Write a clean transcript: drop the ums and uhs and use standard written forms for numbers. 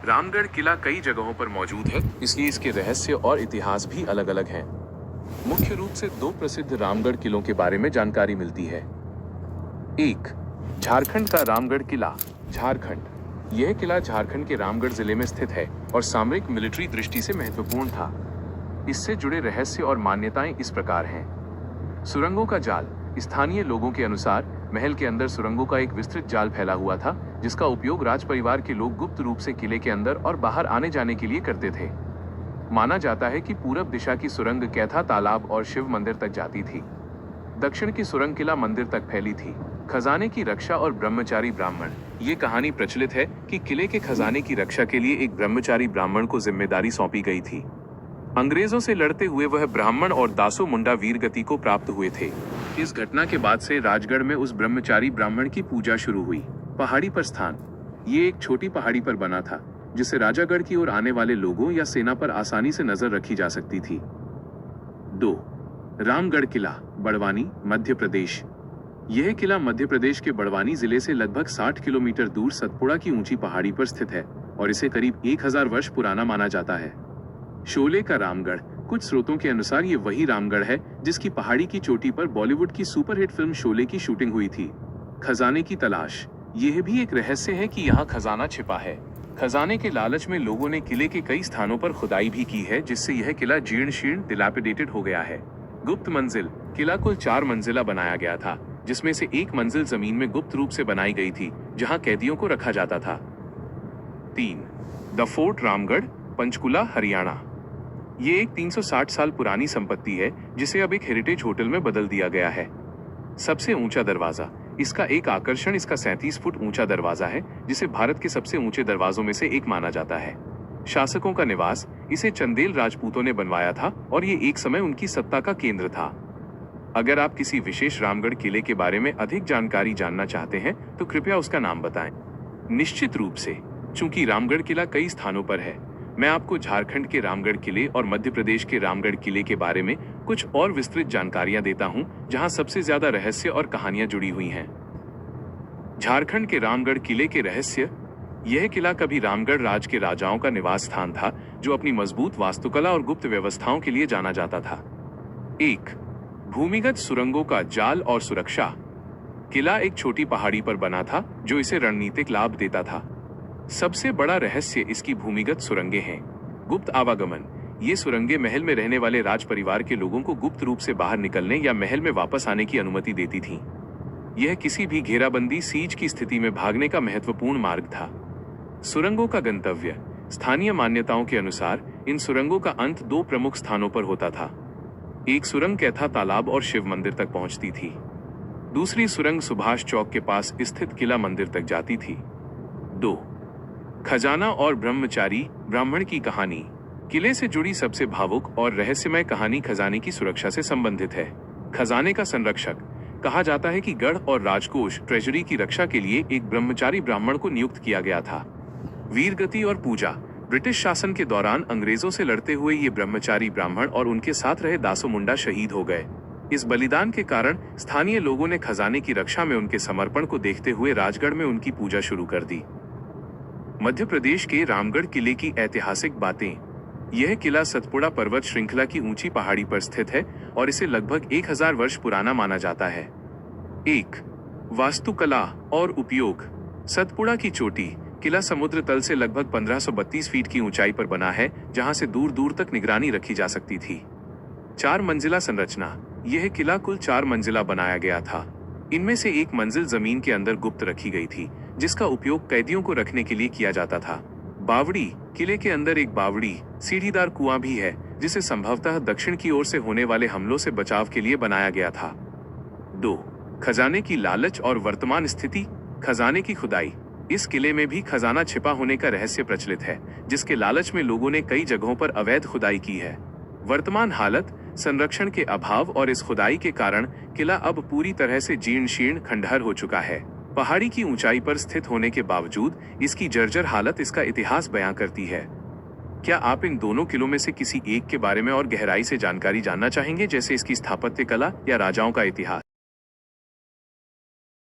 रामगढ़ किला कई जगहों पर मौजूद है, इसलिए इसके रहस्य और इतिहास भी अलग अलग हैं। मुख्य रूप से दो प्रसिद्ध रामगढ़ किलों के बारे में जानकारी मिलती है। एक, झारखंड का रामगढ़ किला। झारखंड। यह किला झारखंड के रामगढ़ जिले में स्थित है और सामरिक मिलिट्री दृष्टि से महत्वपूर्ण था। इससे जुड़े रहस्य और मान्यताएं इस प्रकार हैं। सुरंगों का जाल। स्थानीय लोगों के अनुसार महल के अंदर सुरंगों का एक विस्तृत जाल फैला हुआ था, जिसका उपयोग राज परिवार के लोग गुप्त रूप से किले के अंदर और बाहर आने जाने के लिए करते थे। माना जाता है कि पूरब दिशा की सुरंग कैथा तालाब और शिव मंदिर तक जाती थी। दक्षिण की सुरंग किला मंदिर तक फैली थी। खजाने की रक्षा और ब्रह्मचारी ब्राह्मण। ये कहानी प्रचलित है कि किले के खजाने की रक्षा के लिए एक ब्रह्मचारी ब्राह्मण को जिम्मेदारी सौंपी गई थी। अंग्रेजों से लड़ते हुए वह ब्राह्मण और दासो मुंडा वीरगति को प्राप्त हुए थे। इस घटना के बाद से राजगढ़ में उस ब्रह्मचारी ब्राह्मण की पूजा शुरू हुई। पहाड़ी पर स्थान। ये एक छोटी पहाड़ी पर बना था, जिससे राजागढ़ की ओर आने वाले लोगों या सेना पर आसानी से नजर रखी जा सकती थी। 2. रामगढ़ किला, बड़वानी, मध्य प्रदेश। यह किला मध्य प्रदेश के बड़वानी जिले से लगभग 60 किलोमीटर दूर सतपुड़ा की ऊंची पहाड़ी पर स्थित है और इसे करीब 1000 वर्ष पुराना माना जाता है। शोले का रामगढ़। कुछ स्रोतों के अनुसार ये वही रामगढ़ है जिसकी पहाड़ी की चोटी पर बॉलीवुड की सुपरहिट फिल्म शोले की शूटिंग हुई थी। खजाने की तलाश। यह भी एक रहस्य है कि यहाँ खजाना छिपा है। खजाने के लालच में लोगों ने किले के कई स्थानों पर खुदाई भी की है, जिससे यह किला जीर्ण शीर्ण डिलैपिडेटेड हो गया है। गुप्त मंजिल। किला कुल 4 मंजिला बनाया गया था, जिसमें से एक मंजिल जमीन में गुप्त रूप से बनाई गई थी, जहां कैदियों को रखा जाता था। 3. The fort Ramgarh, Panchkula, Haryana. ये एक 360 साल पुरानी संपत्ति है, जिसे अब एक हेरिटेज होटल में बदल दिया गया है। सबसे ऊंचा दरवाजा। इसका एक आकर्षण इसका 37 फुट ऊंचा दरवाजा है, जिसे भारत के सबसे ऊंचे दरवाजों में से एक माना जाता है। शासकों का निवास। इसे चंदेल राजपूतों ने बनवाया था और ये एक समय उनकी सत्ता का केंद्र था। अगर आप किसी विशेष रामगढ़ किले के बारे में अधिक जानकारी जानना चाहते हैं तो कृपया उसका नाम बताएं। निश्चित रूप से, चूंकि रामगढ़ किला कई स्थानों पर है, मैं आपको झारखंड के रामगढ़ किले और मध्य प्रदेश के रामगढ़ किले के बारे में कुछ और विस्तृत जानकारियां देता हूं, जहां सबसे ज्यादा रहस्य और कहानियां जुड़ी हुई हैं। झारखंड के रामगढ़ किले के रहस्य। यह किला कभी रामगढ़ राज के राजाओं का निवास स्थान था, जो अपनी मजबूत वास्तुकला और गुप्त व्यवस्थाओं के लिए जाना जाता था। 1. भूमिगत सुरंगों का जाल और सुरक्षा। किला एक छोटी पहाड़ी पर बना था, जो इसे रणनीतिक लाभ देता था। सबसे बड़ा रहस्य इसकी भूमिगत सुरंगें हैं। गुप्त आवागमन। ये सुरंगें महल में रहने वाले राज परिवार के लोगों को गुप्त रूप से बाहर निकलने या महल में वापस आने की अनुमति देती थीं। यह किसी भी घेराबंदी सीज की स्थिति में भागने का महत्वपूर्ण मार्ग था। सुरंगों का गंतव्य। स्थानीय मान्यताओं के अनुसार इन सुरंगों का अंत 2 प्रमुख स्थानों पर होता था। एक सुरंग कैथा तालाब और शिव मंदिर तक पहुंचती थी। दूसरी सुरंग सुभाष चौक के पास स्थित किला मंदिर तक जाती थी। 2. खजाना और ब्रह्मचारी ब्राह्मण की कहानी। किले से जुड़ी सबसे भावुक और रहस्यमय कहानी खजाने की सुरक्षा से संबंधित है। खजाने का संरक्षक। कहा जाता है कि गढ़ और राजकोष ट्रेजरी की रक्षा के लिए एक ब्रह्मचारी ब्राह्मण को नियुक्त किया गया था। वीरगति और पूजा। ब्रिटिश शासन के दौरान अंग्रेजों से लड़ते हुए ये ब्रह्मचारी ब्राह्मण और उनके साथ रहे दासो मुंडा शहीद हो गए। इस बलिदान के कारण स्थानीय लोगों ने खजाने की रक्षा में उनके समर्पण को देखते हुए राजगढ़ में उनकी पूजा शुरू कर दी। मध्य प्रदेश के रामगढ़ किले की ऐतिहासिक बातें। यह किला सतपुड़ा पर्वत श्रृंखला की ऊंची पहाड़ी पर स्थित है और इसे लगभग 1000 वर्ष पुराना माना जाता है। 1. वास्तुकला और उपयोग। सतपुड़ा की चोटी। किला समुद्र तल से लगभग 1532 फीट की ऊंचाई पर बना है, जहां से दूर दूर तक निगरानी रखी जा सकती थी। 4 मंजिला संरचना। यह किला कुल 4 मंजिला बनाया गया था। इनमें से एक मंजिल जमीन के अंदर गुप्त रखी गई थी, जिसका उपयोग कैदियों को रखने के लिए किया जाता था। बावड़ी। किले के अंदर एक बावड़ी सीढ़ीदार कुआं भी है, जिसे संभवतः दक्षिण की ओर से होने वाले हमलों से बचाव के लिए बनाया गया था। 2. खजाने की लालच और वर्तमान स्थिति। खजाने की खुदाई। इस किले में भी खजाना छिपा होने का रहस्य प्रचलित है, जिसके लालच में लोगों ने कई जगहों पर अवैध खुदाई की है। वर्तमान हालत। संरक्षण के अभाव और इस खुदाई के कारण किला अब पूरी तरह से जीर्ण शीर्ण खंडहर हो चुका है। पहाड़ी की ऊंचाई पर स्थित होने के बावजूद इसकी जर्जर हालत इसका इतिहास बयां करती है। क्या आप इन दोनों किलों में से किसी एक के बारे में और गहराई से जानकारी जानना चाहेंगे, जैसे इसकी स्थापत्य कला या राजाओं का इतिहास?